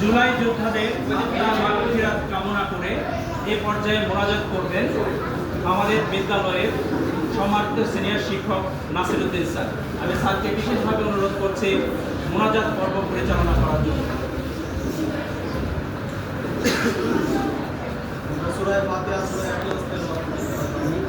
জুলাই যোদ্ধাদের মাগফিরাত কামনা করে এ পর্যায়ে মোনাজাত করবেন আমাদের বিদ্যালয়ের সম্মানিত সিনিয়র শিক্ষক নাসিরউদ্দিন স্যার। আমি স্যারকে বিশেষভাবে অনুরোধ করছি মোনাজাত পর্ব পরিচালনা করার জন্য। সূরা ফাতিহা সূরা ইখলাস তেলাওয়াত করতে পারি।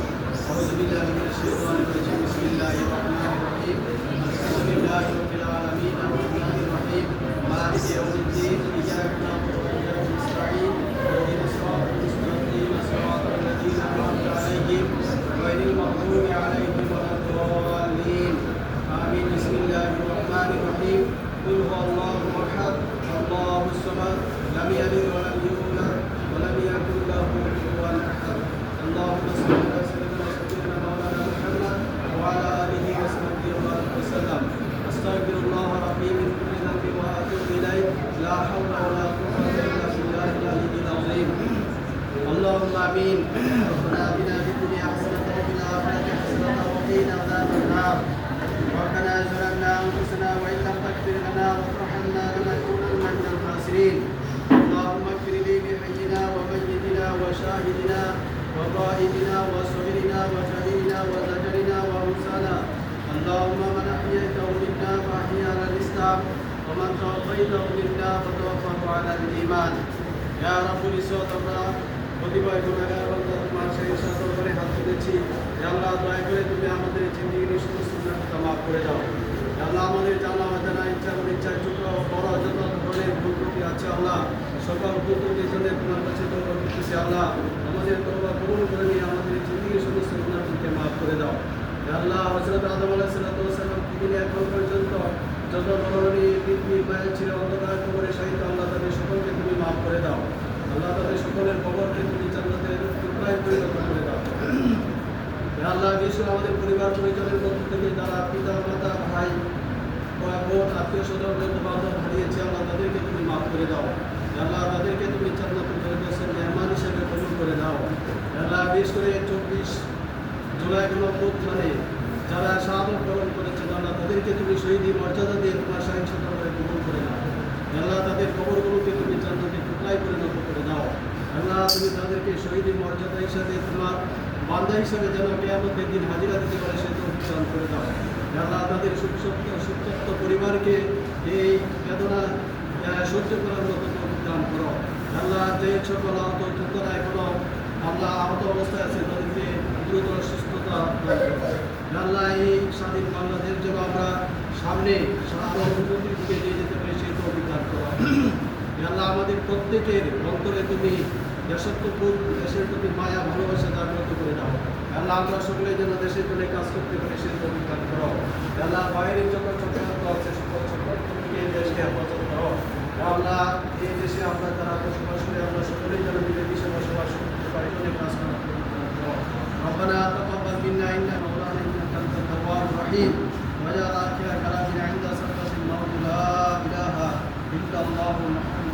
আউযু বিল্লাহি মিনাশ শাইতানির রাজীম। বিসমিল্লাহির রাহমানির রাহিম। আলহামদুলিল্লাহি রাব্বিল আলামিন। আর-রাহমানির রাহিম। মালিকি ইয়াউমিদ্দিন। ইyyaka na'budu wa iyyaka nasta'in। ইহদিনাস সিরাতাল মুস্তাকিম। সিরাতাল লাযীনা আন'আমতা আলাইহিম গায়রিল মাগদুবি আলাইহিম ওয়ালাদ-দাল্লিন। আমিন। বিসমিল্লাহির রাহমানির রাহিম। কুল হুয়াল্লাহু আহাদ। আল্লাহুস সামাদ। লাম ইয়ালিদ ওয়া লাম ইউলাদ ولم يكن له كفوا احد. اللهم صل على سيدنا مولانا محمد وعلى اله وصحبه وسلم. استغفر الله ربي من كل ذنب واتوب اليه. لا حول ولا قوه الا بالله العلي العظيم. اللهم امين. ربنا اتنا في الدنيا حسنه وفي الاخره حسنه وقنا عذاب النار. ربنا ظلمنا انفسنا وان لم تغفر لنا وترحمنا لنكونن من الخاسرين. اللهم اغفر لي بحينا وميتنا وشاهدنا وغائبنا وصغيرنا وكبيرنا وذكرنا وانثانا. اللهم من احييته منا فاحي على الاسلام ومن توفيته منا فتوفه على الايمان. يا رب العزت আমরা প্রতিবার গুনাহগার বান্দা তোমার সেই সাথে করে হাত তুলেছি। হে আল্লাহ, দয়া করে তুমি আমাদের জিন্দেগির সমস্ত গুনাহকে মাফ করে দাও। হে আল্লাহ, আমাদের জানা অজানা ইচ্ছা অনিচ্ছা ছোট বড় যত ধরনের ভুল ত্রুটি আছে আল্লাহ, সকল ভুল ত্রুটির জন্য তোমার কাছে তওবা করতেছি। আল্লাহ, আমাদের তওবা কবুল করে নিয়ে আমাদের জিন্দেগির সমস্ত গুনাহকে মাফ করে দাও। হে আল্লাহ, হযরত আদম আলাইহিস সালাম থেকে এখন পর্যন্ত যত নরনারী পৃথিবীর মায়ের ছিল অন্ধকার কবরে শায়িত, আল্লাহ তাদের সকলকে তুমি মাফ করে দাও। আল্লাহ তাদের সকলের কবরকে তুমি জান্নাতের টুকরায় পরিণত করে দাও। হে আল্লাহ, বিশেষ করে আমাদের পরিবার পরিজনের মধ্য থেকে যারা পিতা মাতা ভাই বোন আত্মীয় স্বজন বন্ধু বান্ধব হারিয়েছে, আল্লাহ তাদেরকে তুমি মাফ করে দাও। হে আল্লাহ, তাদেরকে তুমি জান্নাতুল ফেরদৌসের মেহমান হিসেবে কবুল করে দাও। হে আল্লাহ, বিশেষ করে 24 জুলাই গণঅভ্যুত্থানে যারা শাহাদাত বরণ করেছেন, আল্লাহ তাদেরকে তুমি শহীদি মর্যাদা দিয়ে তোমার সহিংসতা করে কবুল করে দাও। হে আল্লাহ, তাদের কবরগুলোকে তুমি জান্নাতের টুকরায় পরিণত করে দাও। আল্লাহ, তুমি তাদেরকে শহীদি মর্যাদা হিসাবে তোমার বান্দা হিসাবে যেন কিয়ামতের দিন হাজিরা দিতে পারে সে তৌফিক দান করে দাও। হে আল্লাহ, তাদের সুপ্ত পরিবারকে এই বেদনা সহ্য করার মতো তৌফিক দান করো। আল্লাহ, যে সকল আহত যোদ্ধারা এখনো আল্লাহ আহত অবস্থায় আছে তাদেরকে দ্রুত সুস্থতা দান করো। আল্লাহ, এই স্বাধীন বাংলাদেশ যেন আমরা সামনে উন্নতির দিকে নিয়ে যেতে পারি সেই তৌফিক দান করো। আল্লাহ, আমাদের প্রত্যেকের অন্তরে তুমি দেশত্ববোধ, দেশের প্রতি মায়া ভালোবাসা জাগ্রত করে দাও। আল্লাহ, আমরা সকলে যেন দেশের জন্য কাজ করতে পারি সেই তৌফিক দান করো। আল্লাহ, বাইরের যত চক্রান্ত আছে সকল চক্রান্ত থেকে এই দেশকে হেফাজত করো। আল্লাহ, এই দেশে আমরা যারা বসবাস করি আমরা সকলেই যেন মিলেমিশে বসবাস করতে পারি অনেক কাজ করা ربنا تقبل منا انك مولانا انك انت التواب الرحيم واجعل اخر كلامنا عند سكرة الموت لا اله الا الله محمد